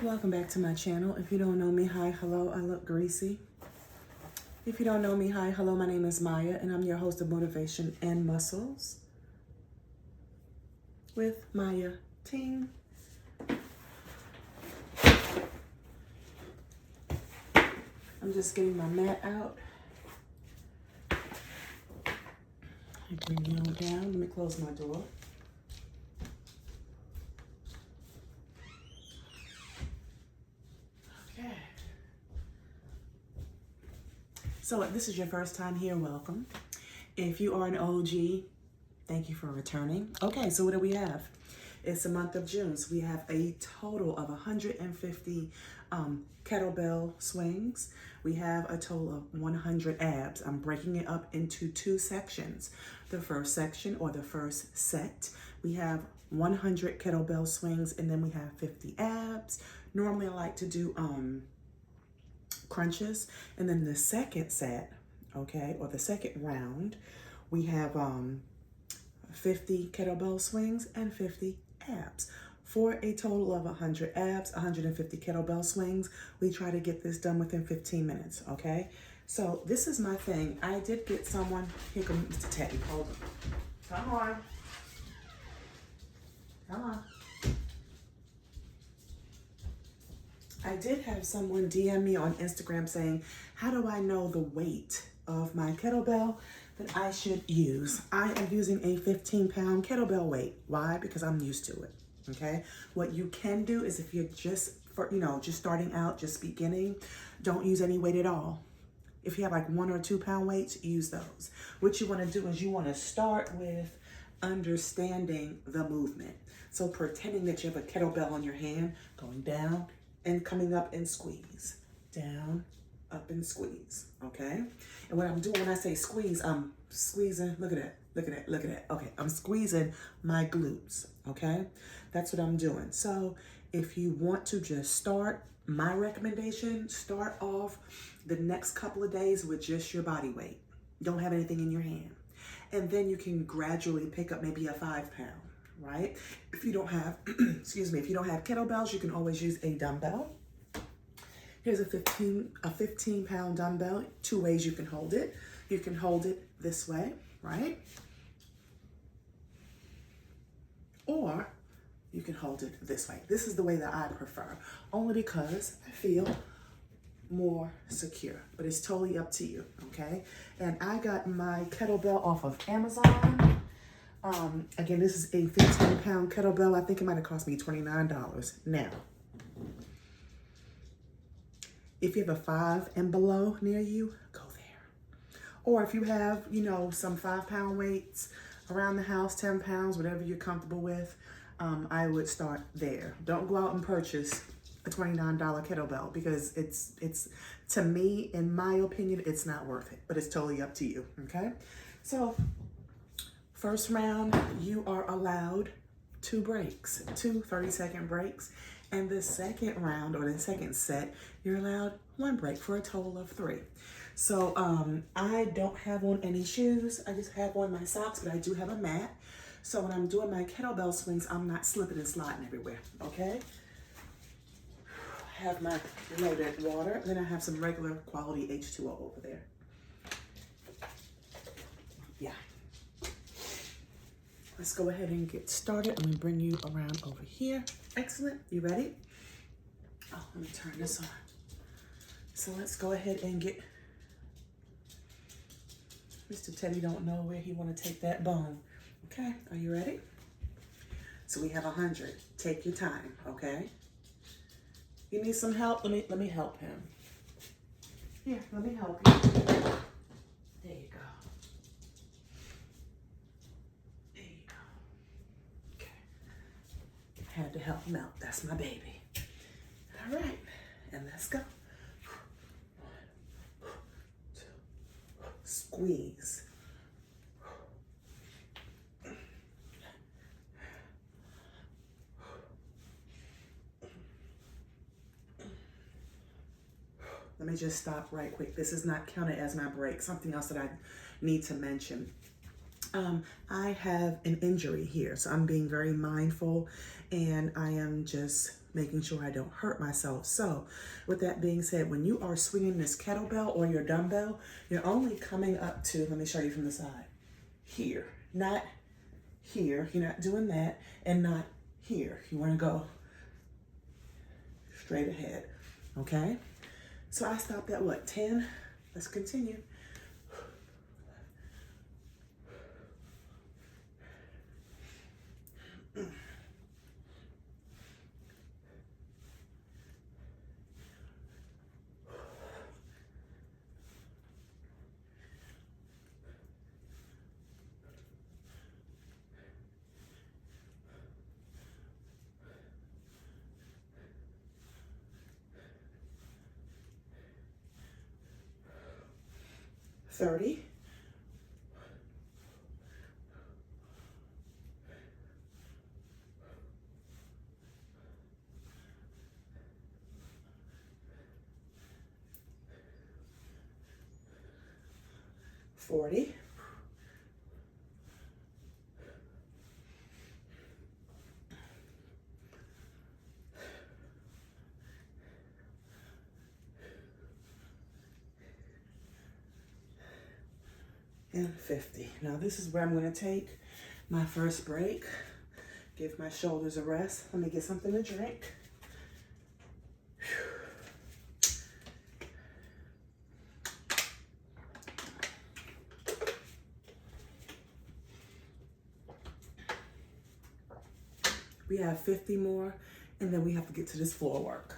Welcome back to my channel. If you don't know me, hi, hello, I look greasy. If you don't know me, hi, hello, my name is Maya, and I'm your host of Motivation and Muscles with Maya Ting. I'm just getting my mat out. I bring you on down. Let me close my door. Okay. So if this is your first time here, welcome. If you are an OG, thank you for returning. Okay, so what do we have? It's the month of June, so we have a total of 150 kettlebell swings. We have a total of 100 abs. I'm breaking it up into two sections. The first section, or the first set, we have 100 kettlebell swings, and then we have 50 abs. Normally I like to do crunches, and then the second set, okay, or the second round, we have 50 kettlebell swings and 50 abs for a total of 100 abs, 150 kettlebell swings. We try to get this done within 15 minutes, okay? So this is my thing. I did get someone, here comes Mr. Teddy, hold on. Come on. Come on. I did have someone DM me on Instagram saying, how do I know the weight of my kettlebell that I should use? I am using a 15-pound kettlebell weight. Why? Because I'm used to it, okay? What you can do is if you're just starting out, just beginning, don't use any weight at all. If you have like 1 or 2 pound weights, use those. What you want to do is you want to start with understanding the movement. So pretending that you have a kettlebell on your hand, going down and coming up and squeeze, down, up and squeeze, okay? And what I'm doing when I say squeeze, I'm squeezing, look at that, look at that, look at that. Okay, I'm squeezing my glutes, okay? That's what I'm doing. So if you want to just start, my recommendation, start off the next couple of days with just your body weight. Don't have anything in your hand. And then you can gradually pick up maybe a 5 pound, right? If you don't have, excuse me, if you don't have kettlebells, you can always use a dumbbell. Here's a 15 pound dumbbell. 2 ways you can hold it. You can hold it this way, right? Or you can hold it this way. This is the way that I prefer, only because I feel more secure, but it's totally up to you, okay? And I got my kettlebell off of Amazon. Again, this is a 15-pound kettlebell. I think it might have cost me $29. Now, if you have a 5 and below near you, go there. Or if you have, some 5-pound weights around the house, 10 pounds, whatever you're comfortable with, I would start there. Don't go out and purchase a $29 kettlebell because it's to me, in my opinion, it's not worth it, but it's totally up to you, okay? So first round, you are allowed 2 breaks, 2 30-second breaks. And the second round, or the second set, you're allowed 1 break for a total of 3. So I don't have on any shoes. I just have on my socks, but I do have a mat. So when I'm doing my kettlebell swings, I'm not slipping and sliding everywhere, okay? I have my loaded water, and then I have some regular quality H2O over there. Yeah. Let's go ahead and get started. I'm gonna bring you around over here. Excellent, you ready? Oh, let me turn this on. So let's go ahead and get, Mr. Teddy don't know where he wanna take that bone. Okay, are you ready? So we have 100, take your time, okay? You need some help? Let me help him. Here, let me help you. There you go. Had to help him out. That's my baby. All right, and let's go. 1, 2, squeeze. Let me just stop right quick. This is not counted as my break. Something else that I need to mention. I have an injury here, so I'm being very mindful, and I am just making sure I don't hurt myself. So with that being said, when you are swinging this kettlebell or your dumbbell, you're only coming up to, let me show you from the side, here, not here. You're not doing that, and not here. You want to go straight ahead, okay? So I stopped at what, 10? Let's continue. 30. 40. 50. Now this is where I'm going to take my first break. Give my shoulders a rest. Let me get something to drink. We have 50 more, and then we have to get to this floor work.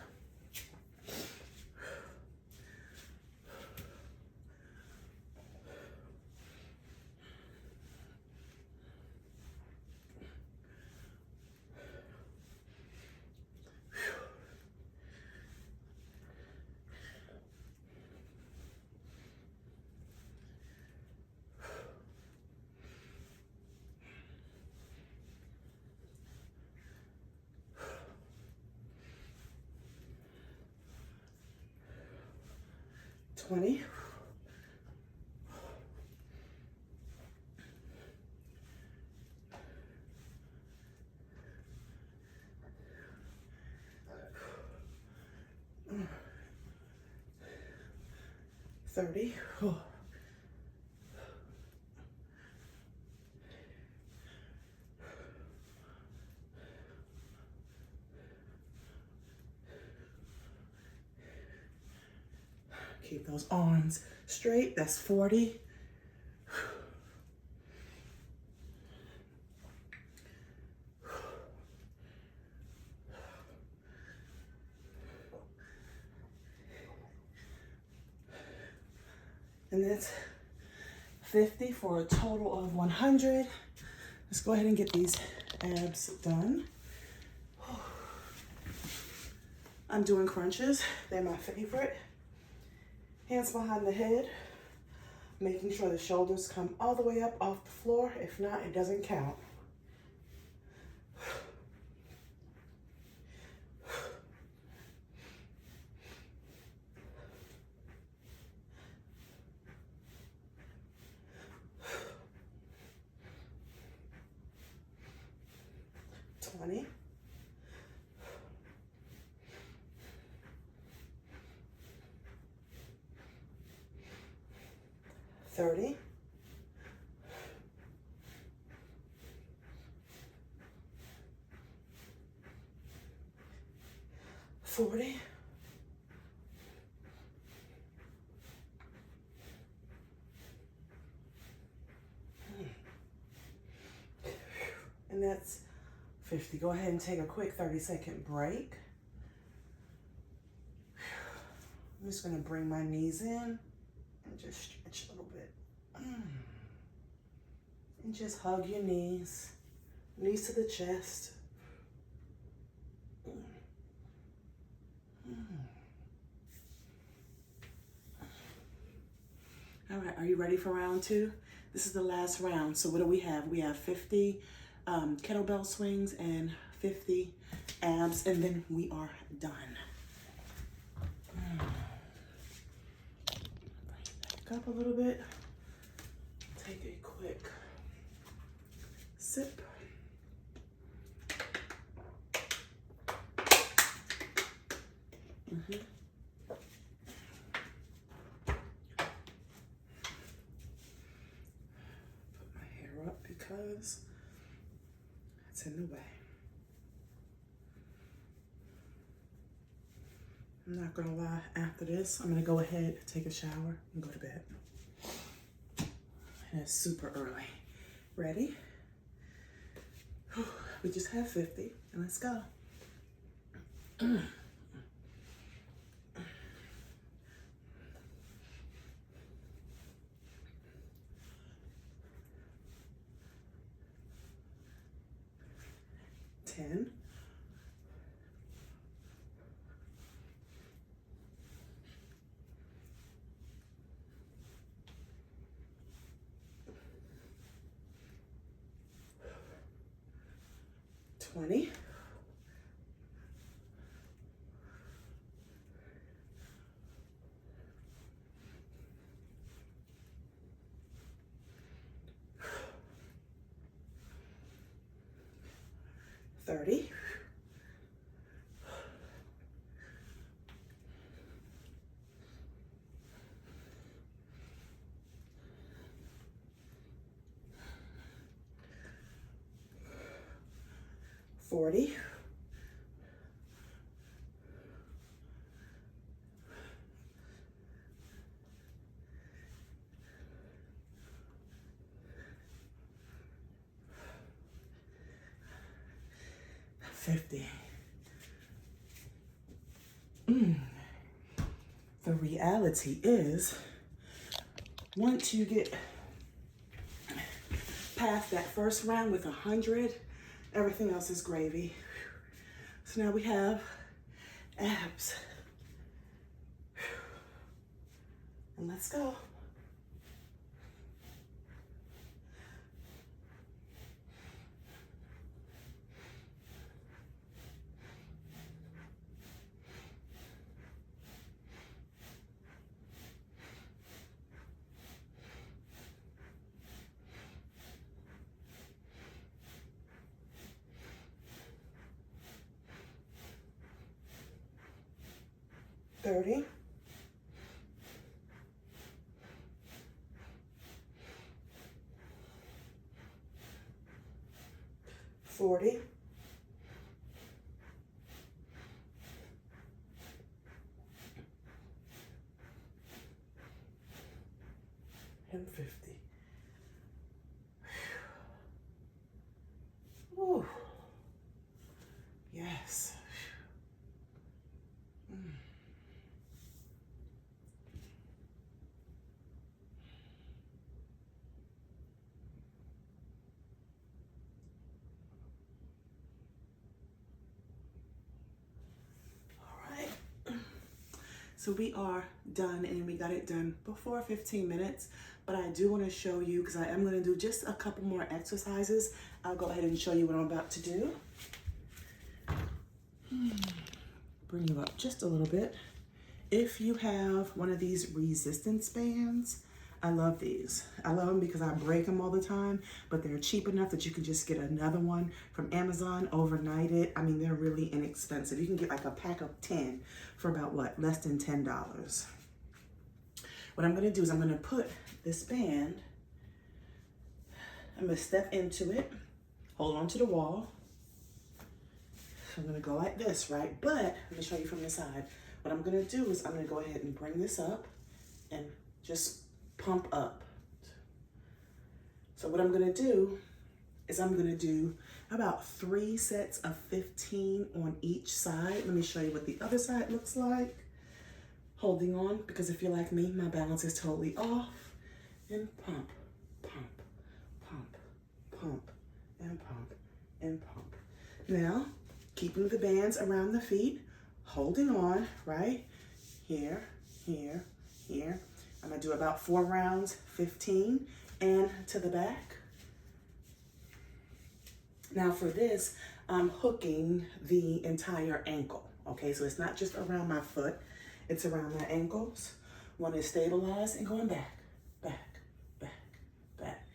$20. 30. Keep those arms straight. That's 40. And that's 50 for a total of 100. Let's go ahead and get these abs done. I'm doing crunches. They're my favorite. Hands behind the head, making sure the shoulders come all the way up off the floor. If not, it doesn't count. $20. 30. 40. 40. And that's 50. Go ahead and take a quick 30-second break. I'm just going to bring my knees in and just stretch a little bit. And just hug your knees. Knees to the chest. All right, are you ready for round 2? This is the last round. So what do we have? We have 50 kettlebell swings and 50 abs, and then we are done. Back up a little bit. Take a quick Sip. Mm-hmm. Put my hair up because it's in the way. I'm not gonna lie, after this, I'm gonna go ahead, take a shower, and go to bed. And it's super early. Ready? We just have 50, and let's go. 10. 20. 30. 40. 50. The reality is, once you get past that first round with 100, everything else is gravy. So now we have abs. And let's go. Thirty. 40. 50. Ooh. Yes. So we are done, and we got it done before 15 minutes, but I do want to show you, because I am going to do just a couple more exercises. I'll go ahead and show you what I'm about to do. Bring you up just a little bit. If you have one of these resistance bands, I love these. I love them because I break them all the time, but they're cheap enough that you can just get another one from Amazon, overnight it. I mean, they're really inexpensive. You can get like a pack of 10 for about what? Less than $10. What I'm gonna do is I'm gonna put this band, I'm gonna step into it, hold on to the wall. So I'm gonna go like this, right? But let me show you from the side. What I'm gonna do is I'm gonna go ahead and bring this up and just pump up. So what I'm gonna do is I'm gonna do about 3 sets of 15 on each side. Let me show you what the other side looks like. Holding on, because if you're like me, my balance is totally off. And pump, pump, pump, pump, and pump, and pump. Now, keeping the bands around the feet, holding on, right? Here, here, here. I'm gonna do about 4 rounds, 15, and to the back. Now for this, I'm hooking the entire ankle, okay? So it's not just around my foot, it's around my ankles. One is stabilized and going back, back, back, back.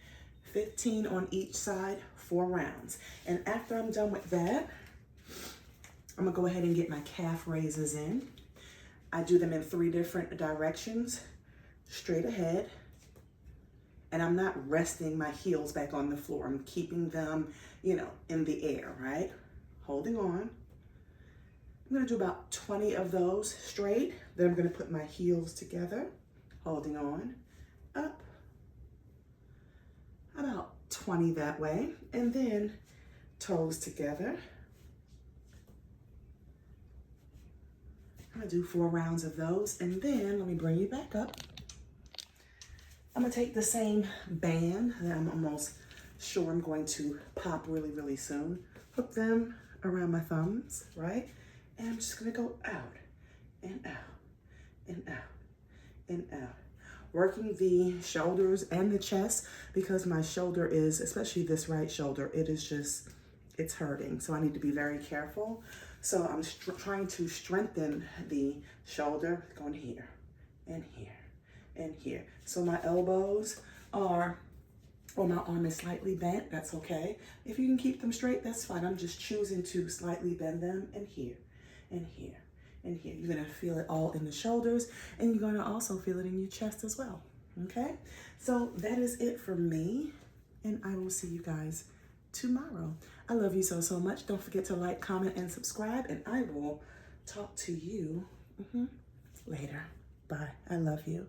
15 on each side, 4 rounds. And after I'm done with that, I'm gonna go ahead and get my calf raises in. I do them in 3 different directions, straight ahead. And I'm not resting my heels back on the floor. I'm keeping them, you know, in the air, right? Holding on. I'm gonna do about 20 of those straight. Then I'm gonna put my heels together, holding on, up. About 20 that way. And then toes together. I'm gonna do 4 rounds of those. And then let me bring you back up. I'm gonna take the same band that I'm almost sure I'm going to pop really, really soon. Hook them around my thumbs, right? And I'm just gonna go out and out and out and out. Working the shoulders and the chest because my shoulder is, especially this right shoulder, it is just, it's hurting. So I need to be very careful. So I'm trying to strengthen the shoulder, going here and here and here. So my elbows are, or my arm is slightly bent, that's okay. If you can keep them straight, that's fine. I'm just choosing to slightly bend them and here and here and here. You're gonna feel it all in the shoulders and you're gonna also feel it in your chest as well, okay? So that is it for me and I will see you guys tomorrow. I love you so, so much. Don't forget to like, comment, and subscribe and I will talk to you later. Bye, I love you.